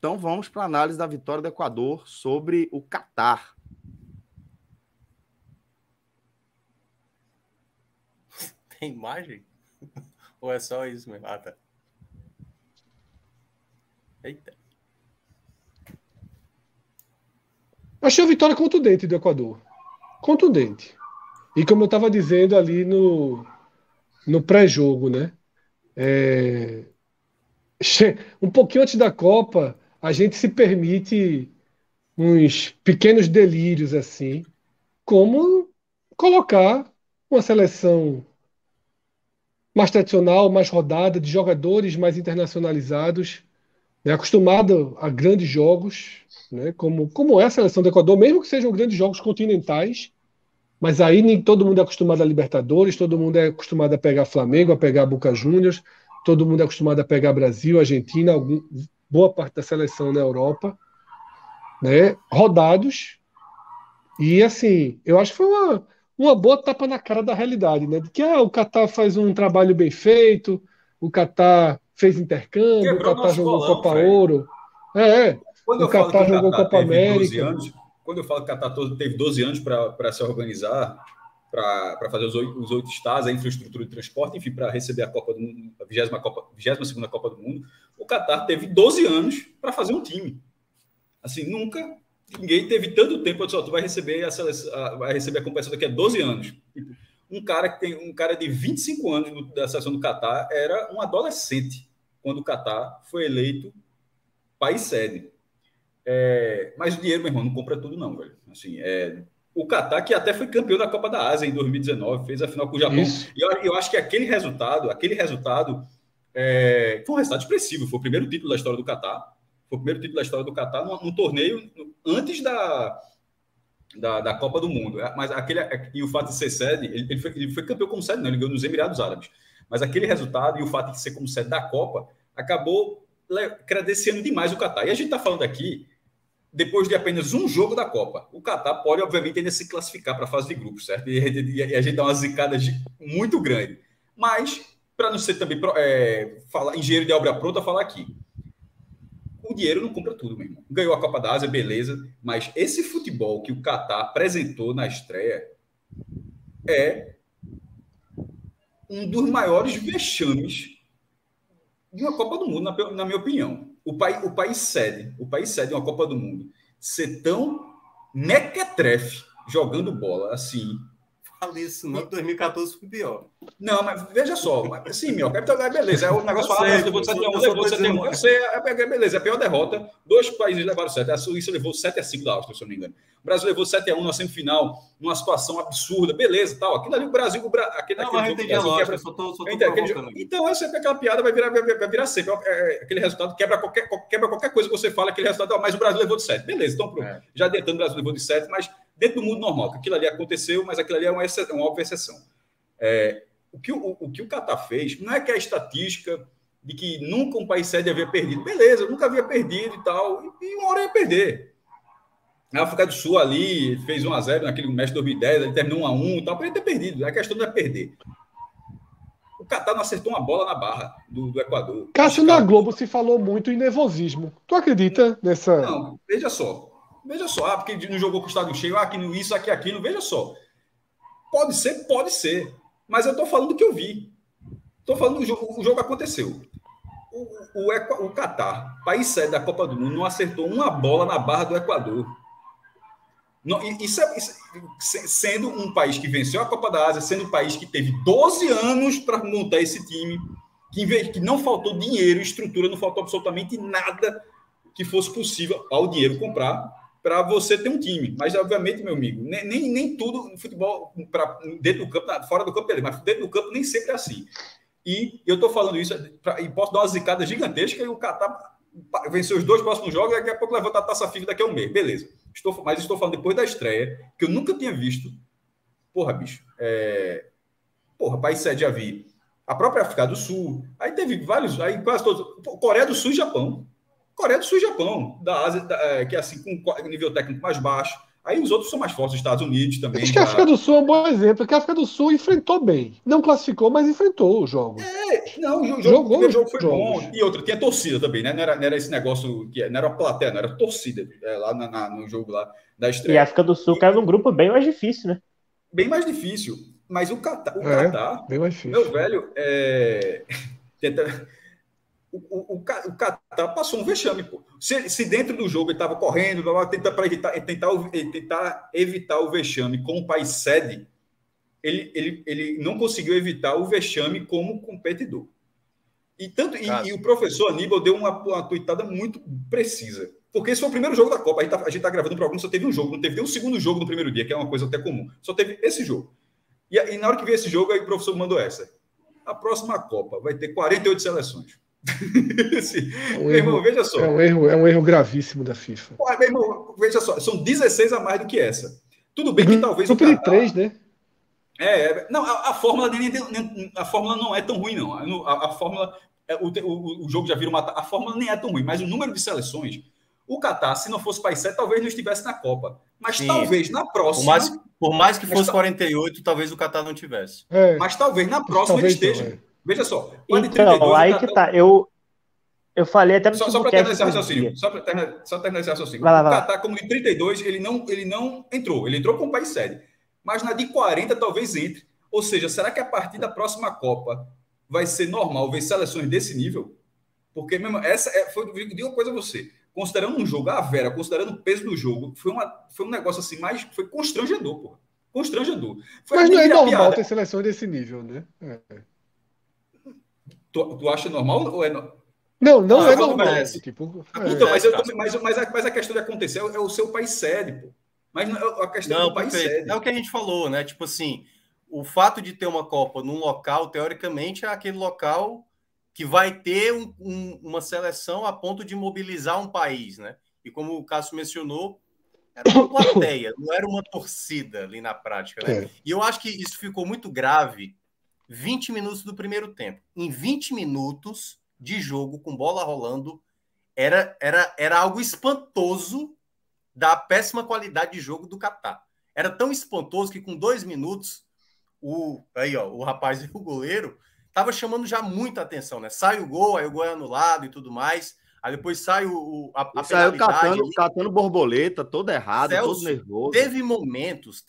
Então vamos para a análise da vitória do Equador sobre o Catar. Tem imagem? Ou é só isso mesmo? Ah, tá. Eita. Achei a vitória contundente do Equador. Contundente. E como eu estava dizendo ali no pré-jogo, né? Um pouquinho antes da Copa, a gente se permite uns pequenos delírios assim, como colocar uma seleção mais tradicional, mais rodada, de jogadores mais internacionalizados, né, acostumada a grandes jogos, né, como é a seleção do Equador, mesmo que sejam grandes jogos continentais, mas aí nem todo mundo é acostumado a Libertadores, todo mundo é acostumado a pegar Flamengo, a pegar Boca Juniors, todo mundo é acostumado a pegar Brasil, Argentina, boa parte da seleção na Europa, né, rodados. E assim, eu acho que foi uma boa tapa na cara da realidade, né? De que o Catar faz um trabalho bem feito, o Catar fez intercâmbio, Quebrou o Catar nosso jogou bolão, Copa Fred. Ouro. Quando O eu falo que Catar o jogou Catar Copa teve 12 América. anos, quando eu falo que o Catar teve 12 anos para se organizar, para fazer os 8 estados, a infraestrutura de transporte, enfim, para receber a Copa do Mundo, a 22ª Copa do Mundo, o Catar teve 12 anos para fazer um time. Assim, nunca ninguém teve tanto tempo. Tu vai receber a competição daqui a 12 anos. Um cara de 25 anos da seleção do Catar era um adolescente quando o Catar foi eleito país sede. Mas o dinheiro, meu irmão, não compra tudo, não, velho. Assim, o Catar, que até foi campeão da Copa da Ásia em 2019, fez a final com o Japão. Isso. E eu acho que aquele resultado foi um resultado expressivo. Foi o primeiro título da história do Catar. Foi o primeiro título da história do Catar num torneio antes da Copa do Mundo. Mas e o fato de ser sede, ele foi campeão como sede, não, ele ganhou nos Emirados Árabes. Mas aquele resultado e o fato de ser como sede da Copa acabou credenciando demais o Catar. E a gente está falando aqui depois de apenas um jogo da Copa. O Catar pode, obviamente, ainda se classificar para a fase de grupos, certo? E a gente dá uma zicada muito grande. Mas, para não ser também engenheiro de obra pronta, falar aqui. O dinheiro não compra tudo, meu irmão. Ganhou a Copa da Ásia, beleza. Mas esse futebol que o Catar apresentou na estreia é um dos maiores vexames de uma Copa do Mundo, na minha opinião. O país sede uma Copa do Mundo ser tão mequetrefe jogando bola assim. Fala isso, não. 2014 foi pior. Não, mas veja só. Sim, meu. Beleza. O negócio fala, levou 7-1, levou 7-1. Eu sei, beleza. É a pior derrota. 2 países levaram 7. A Suíça levou 7-5 da Áustria, se eu não me engano. O Brasil levou 7-1 na semifinal, numa situação absurda. Beleza, tal. Aquilo ali, o Brasil. Não, mas eu entendi a lógica. Então, eu sei que aquela piada vai virar sempre. Aquele resultado quebra qualquer coisa que você fala, aquele resultado. Mas o Brasil levou de 7. Beleza, então pronto. Já adiantando, o Brasil levou de 7, mas dentro do mundo normal, que aquilo ali aconteceu, mas aquilo ali é uma óbvia exceção. O que o Catar fez não é que a estatística de que nunca um país sede havia perdido. Beleza, nunca havia perdido e tal. E uma hora ia perder. A África do Sul ali fez 1-0 naquele México 2010, ele terminou 1-1 e tal, para ele ter perdido. A questão não é perder. O Catar não acertou uma bola na barra do Equador. Cássio, na Globo se falou muito em nervosismo. Tu acredita nessa... Não, veja só. Porque não jogou com o estádio cheio, aqui no isso, aquilo, veja só. Pode ser. Mas eu estou falando do que eu vi. Estou falando do jogo. O jogo aconteceu. O Catar, país sede da Copa do Mundo, não acertou uma bola na barra do Equador. Não, sendo um país que venceu a Copa da Ásia, sendo um país que teve 12 anos para montar esse time, que não faltou dinheiro, estrutura, não faltou absolutamente nada que fosse possível ao dinheiro comprar para você ter um time. Mas, obviamente, meu amigo, nem tudo no futebol, dentro do campo, fora do campo, mas dentro do campo nem sempre é assim. E eu estou falando isso, e posso dar uma zicada gigantesca, e o Catar venceu os 2 próximos jogos, e daqui a pouco levanta a Taça FIFA daqui a um mês. Beleza. Mas estou falando depois da estreia, que eu nunca tinha visto. Porra, bicho. País sede já vi. A própria África do Sul. Aí teve vários, aí quase todos. Coreia do Sul e Japão. Da Ásia, que é assim, com um nível técnico mais baixo. Aí os outros são mais fortes, os Estados Unidos também. Acho que a África do Sul é um bom exemplo, porque a África do Sul enfrentou bem. Não classificou, mas enfrentou os jogos. Não, o Jogou primeiro jogo foi jogos. bom. E outra, tinha torcida também, né? Não era esse negócio, não era plateia, não era torcida lá no jogo lá da estreia. E a África do Sul caiu num grupo bem mais difícil, né? Bem mais difícil. Mas o Catar, Bem mais difícil. meu velho, o Catar passou um vexame, pô. Se dentro do jogo ele estava correndo, tentar evitar o vexame com o país sede, ele não conseguiu evitar o vexame como competidor. E o professor Aníbal deu uma tuitada muito precisa. Porque esse foi o primeiro jogo da Copa. A gente está gravando o programa, só teve um jogo, não teve nem um segundo jogo no primeiro dia, que é uma coisa até comum. Só teve esse jogo. E na hora que veio esse jogo, aí o professor mandou essa. A próxima Copa vai ter 48 seleções. Meu irmão, veja só. É um erro gravíssimo da FIFA. Meu irmão, veja só, são 16 a mais do que essa. Tudo bem que talvez o Catar... 3, né? Não, a fórmula não é tão ruim, não. A fórmula, o jogo já vira uma... A fórmula nem é tão ruim, mas o número de seleções, o Catar, se não fosse país 7, talvez não estivesse na Copa. Mas sim, talvez na próxima... Por mais que fosse 48, talvez o Catar não tivesse. Mas talvez na próxima ele esteja. Não, Veja só. Então, aí que tá. Eu falei até no Só para terminar esse raciocínio. Só para terminar esse raciocínio. Vai lá. O Catar, como de 32, ele não entrou. Ele entrou como país sede. Mas na de 40 talvez entre. Ou seja, será que a partir da próxima Copa vai ser normal ver seleções desse nível? Porque mesmo digo uma coisa a você. Considerando um jogo, a Vera, considerando o peso do jogo, foi um negócio assim, foi constrangedor, porra. Constrangedor. Mas não é normal ter seleções desse nível, né? Tu acha normal ou é Não é normal. Tipo, mas a questão de acontecer é o seu país sede, pô. Mas a questão do país sede. É o que a gente falou, né? Tipo assim, o fato de ter uma Copa num local, teoricamente, é aquele local que vai ter uma seleção a ponto de mobilizar um país, né? E como o Cássio mencionou, era uma plateia, não era uma torcida ali na prática, né? E eu acho que isso ficou muito grave 20 minutos do primeiro tempo. Em 20 minutos de jogo, com bola rolando, era algo espantoso da péssima qualidade de jogo do Catar. Era tão espantoso que com 2 minutos, o rapaz e o goleiro tava chamando já muita atenção, né? Sai o gol, aí o gol é anulado e tudo mais. Aí depois sai a penalidade. Catando borboleta, todo errado, Celso, todo nervoso. Teve momentos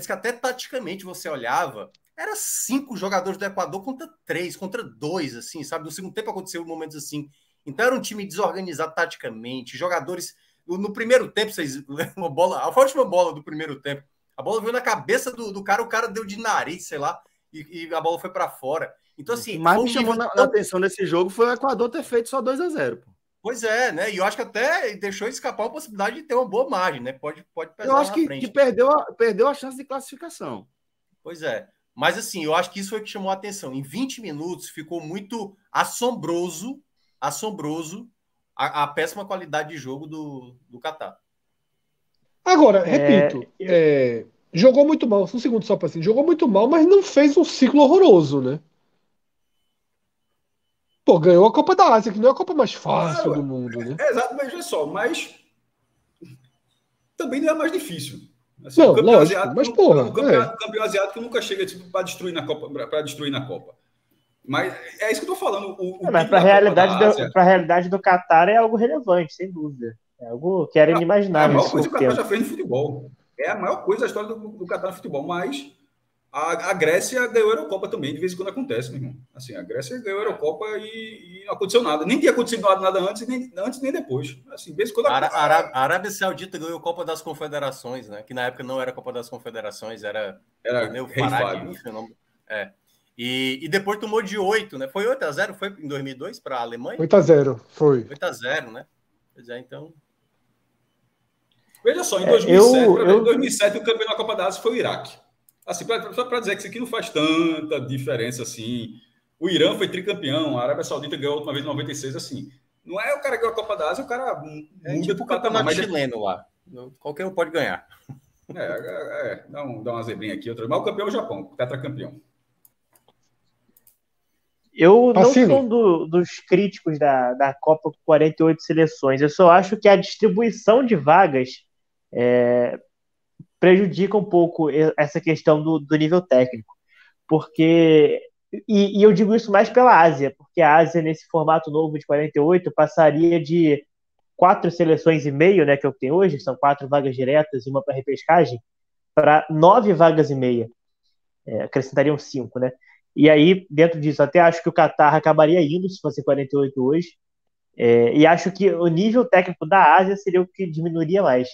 que até taticamente você olhava, era 5 jogadores do Equador contra 3, contra 2, assim, sabe? No segundo tempo aconteceu momentos assim. Então era um time desorganizado taticamente, jogadores... No primeiro tempo, vocês uma bola, a última bola do primeiro tempo, a bola veio na cabeça do cara, o cara deu de nariz, sei lá, e a bola foi para fora. Então, assim... O mais me chamou a atenção nesse jogo foi o Equador ter feito só 2-0, pô. Pois é, né? E eu acho que até deixou escapar a possibilidade de ter uma boa margem, né? Pode pesar. Eu acho que perdeu a chance de classificação. Pois é. Mas, assim, eu acho que isso foi o que chamou a atenção. Em 20 minutos ficou muito assombroso a péssima qualidade de jogo do Catar. Agora, repito, jogou muito mal. Um segundo só para assim, jogou muito mal, mas não fez um ciclo horroroso, né? Pô, ganhou a Copa da Ásia, que não é a Copa mais fácil do mundo, né? Exato, mas veja só, mas também não é mais difícil. Assim, não, o campeão lógico, asiático, mas porra, o campeão asiático nunca chega tipo, para destruir na Copa. Mas é isso que eu tô falando. Mas para a realidade do Catar é algo relevante, sem dúvida. É algo que era inimaginável. É a maior coisa que o Catar já fez no futebol. É a maior coisa da história do Catar no futebol. Mas a Grécia ganhou a Eurocopa também, de vez em quando acontece, meu irmão. Assim, a Grécia ganhou a Eurocopa e não aconteceu nada. Nem tinha acontecido nada antes nem depois. Assim, de vez em quando a Arábia Saudita ganhou a Copa das Confederações, né? Que na época não era a Copa das Confederações, era o Farag, E depois tomou de 8, né? Foi 8-0, foi em 2002 para a Alemanha? 8-0, foi. 8-0, né? Pois é, então... Veja só, em 2007 o campeão da Copa da Ásia foi o Iraque. Assim, só para dizer que isso aqui não faz tanta diferença assim. O Irã foi tricampeão, a Arábia Saudita ganhou a última vez em 96, assim. Não é o cara que ganhou a Copa da Ásia, o cara muda tipo o campeonato chileno lá. Qualquer um pode ganhar. Dá uma zebrinha aqui, outra. Mas o campeão é o Japão, tetracampeão. Eu não sou dos críticos da Copa com 48 seleções. Eu só acho que a distribuição de vagas prejudica um pouco essa questão do nível técnico. Porque, e eu digo isso mais pela Ásia, porque a Ásia, nesse formato novo de 48, passaria de 4 seleções e meio, né, que é o que tem hoje, são 4 vagas diretas e uma para repescagem, para 9 vagas e meia. Acrescentariam 5, né? E aí, dentro disso, até acho que o Catar acabaria indo se fosse 48 hoje. E acho que o nível técnico da Ásia seria o que diminuiria mais.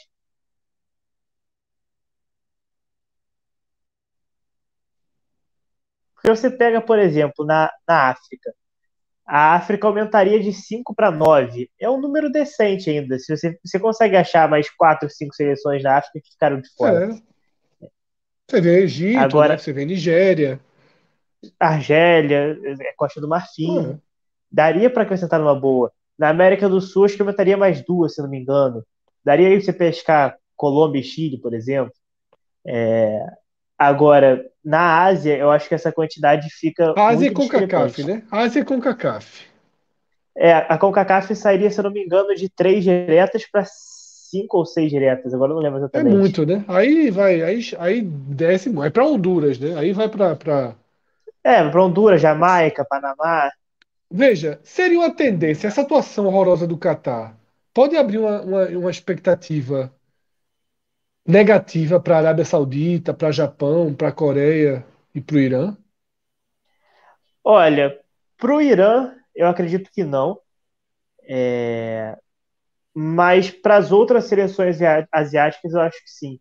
Porque você pega, por exemplo, na África. A África aumentaria de 5 para 9. É um número decente ainda. Se você consegue achar mais 4, 5 seleções da África que ficaram de fora. Você vê Egito, agora, né? Você vê Nigéria. Argélia, Costa do Marfim. Daria para acrescentar numa boa. Na América do Sul, acho que aumentaria mais 2, se não me engano. Daria aí você pescar Colômbia e Chile, por exemplo. Agora, na Ásia, eu acho que essa quantidade fica Ásia muito com discrepante. CONCACAF, né? Ásia com CONCACAF. A CONCACAF sairia, se eu não me engano, de 3 diretas para 5 ou 6 diretas. Agora eu não lembro exatamente. É muito, né? Aí desce, é para Honduras, né? Aí vai para para Honduras, Jamaica, Panamá. Veja, seria uma tendência, essa atuação horrorosa do Catar pode abrir uma expectativa negativa para a Arábia Saudita, para Japão, para a Coreia e para o Irã? Olha, para o Irã, eu acredito que não. Mas para as outras seleções asiáticas, eu acho que sim.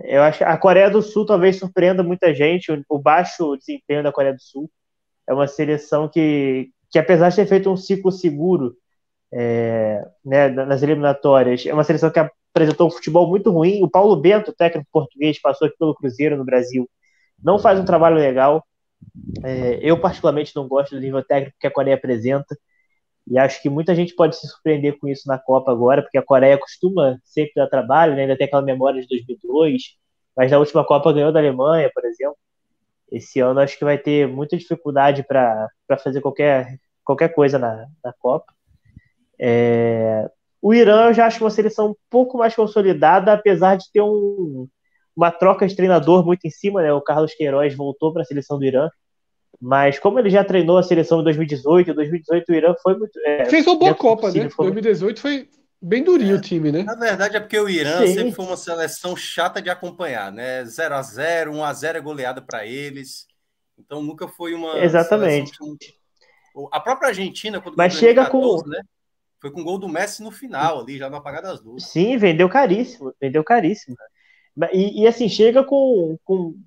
Eu acho que a Coreia do Sul talvez surpreenda muita gente, o baixo desempenho da Coreia do Sul. É uma seleção que apesar de ter feito um ciclo seguro né, nas eliminatórias, é uma seleção que apresentou um futebol muito ruim. O Paulo Bento, técnico português, passou aqui pelo Cruzeiro no Brasil, não faz um trabalho legal. Eu particularmente não gosto do nível técnico que a Coreia apresenta, e acho que muita gente pode se surpreender com isso na Copa agora, porque a Coreia costuma sempre dar trabalho, né? Ainda tem aquela memória de 2002, mas na última Copa ganhou da Alemanha, por exemplo. Esse ano acho que vai ter muita dificuldade para fazer qualquer coisa na Copa. O Irã eu já acho uma seleção um pouco mais consolidada, apesar de ter uma troca de treinador muito em cima, né? O Carlos Queiroz voltou para a seleção do Irã, mas como ele já treinou a seleção em 2018 o Irã foi muito... Fez uma boa Copa, né? 2018 foi bem durinho o time, né? Na verdade é porque o Irã sempre foi uma seleção chata de acompanhar, né? 0-0, 1-0 é goleada para eles. Então nunca foi uma Exatamente. seleção... A própria Argentina, quando mas chega 2014, com... né? Foi com o gol do Messi no final, ali, já no apagar das luzes. Sim, vendeu caríssimo. E assim, chega com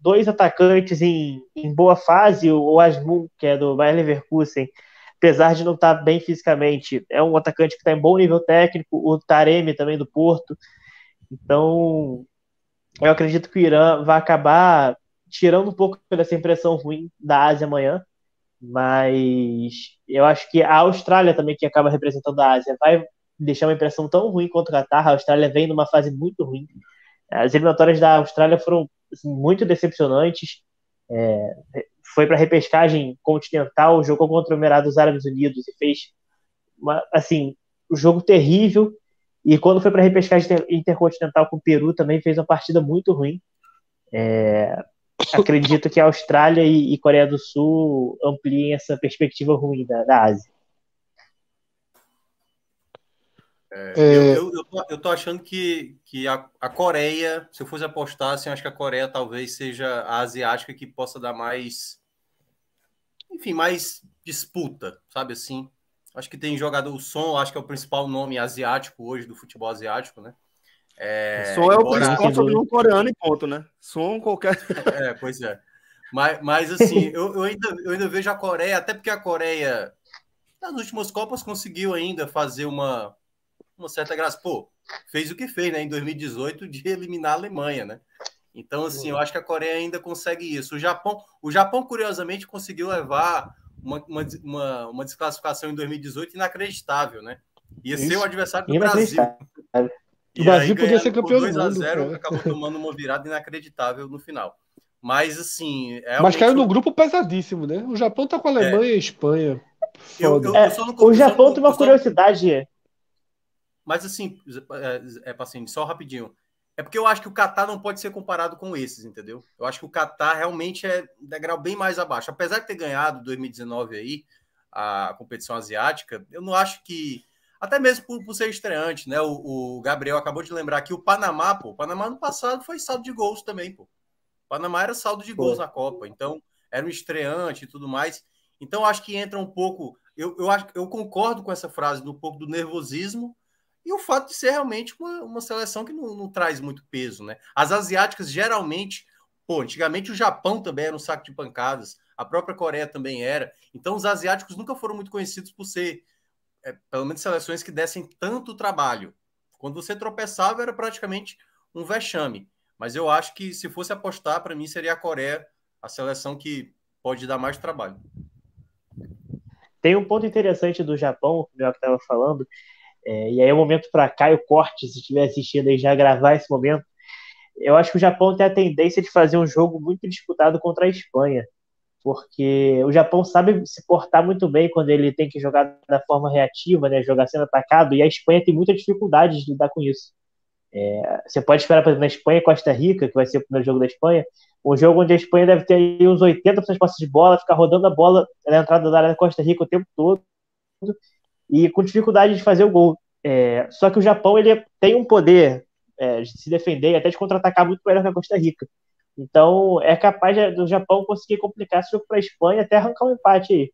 2 atacantes em boa fase, o Asmun, que é do Bayer Leverkusen, apesar de não estar bem fisicamente, é um atacante que está em bom nível técnico, o Taremi também do Porto. Então, eu acredito que o Irã vai acabar tirando um pouco dessa impressão ruim da Ásia amanhã, mas eu acho que a Austrália também, que acaba representando a Ásia, vai deixar uma impressão tão ruim quanto o Catar. A Austrália vem numa fase muito ruim. As eliminatórias da Austrália foram assim, muito decepcionantes. Foi para a repescagem continental, jogou contra o Emirados Árabes Unidos e fez um jogo terrível. E quando foi para a repescagem intercontinental com o Peru, também fez uma partida muito ruim. Acredito que a Austrália e Coreia do Sul ampliem essa perspectiva ruim da Ásia. Eu tô achando que a Coreia, se eu fosse apostar, assim, acho que a Coreia talvez seja a asiática que possa dar mais, enfim, mais disputa, sabe assim? Acho que tem jogador, o Son, acho que é o principal nome asiático hoje do futebol asiático, né? Son é o principal sobre um coreano e ponto, né? Son qualquer... Pois é. Mas assim, eu ainda vejo a Coreia, até porque a Coreia, nas últimas Copas, conseguiu ainda fazer uma certa graça. Pô, fez o que fez, né? Em 2018, de eliminar a Alemanha, né? Então, assim, eu acho que a Coreia ainda consegue isso. O Japão curiosamente, conseguiu levar uma desclassificação em 2018 inacreditável, né? Ia ser o adversário do Brasil. O Brasil podia ser campeão do mundo. 2-0, acabou tomando uma virada inacreditável no final. Mas, assim... Mas caiu no grupo pesadíssimo, né? O Japão tá com a Alemanha e a Espanha. O Japão tem uma curiosidade... Mas, assim, Pacini, só rapidinho. É porque eu acho que o Catar não pode ser comparado com esses, entendeu? Eu acho que o Catar realmente é um degrau bem mais abaixo. Apesar de ter ganhado 2019 aí, a competição asiática, eu não acho que... Até mesmo por ser estreante, né? O Gabriel acabou de lembrar que o Panamá, pô, o Panamá no passado foi saldo de gols também, pô. O Panamá era saldo de gols na Copa, então era um estreante e tudo mais. Então acho que entra um pouco... Eu concordo com essa frase do pouco do nervosismo e o fato de ser realmente uma seleção que não traz muito peso, né? As asiáticas geralmente... Pô, antigamente o Japão também era um saco de pancadas, a própria Coreia também era. Então os asiáticos nunca foram muito conhecidos por ser, pelo menos, seleções que dessem tanto trabalho. Quando você tropeçava era praticamente um vexame. Mas eu acho que se fosse apostar, para mim seria a Coreia a seleção que pode dar mais trabalho. Tem um ponto interessante do Japão, que eu estava falando, e aí é o momento para Caio Corte, se estiver assistindo aí, já gravar esse momento. Eu acho que o Japão tem a tendência de fazer um jogo muito disputado contra a Espanha, porque o Japão sabe se portar muito bem quando ele tem que jogar da forma reativa, né, jogar sendo atacado, e a Espanha tem muita dificuldade de lidar com isso. Você pode esperar, por exemplo, na Espanha e Costa Rica, que vai ser o primeiro jogo da Espanha, um jogo onde a Espanha deve ter aí uns 80% de posse de bola, ficar rodando a bola na entrada da área da Costa Rica o tempo todo, e com dificuldade de fazer o gol. Só que o Japão ele tem um poder de se defender e até de contra-atacar muito melhor que a Costa Rica. Então, é capaz do Japão conseguir complicar esse jogo para a Espanha até arrancar um empate aí.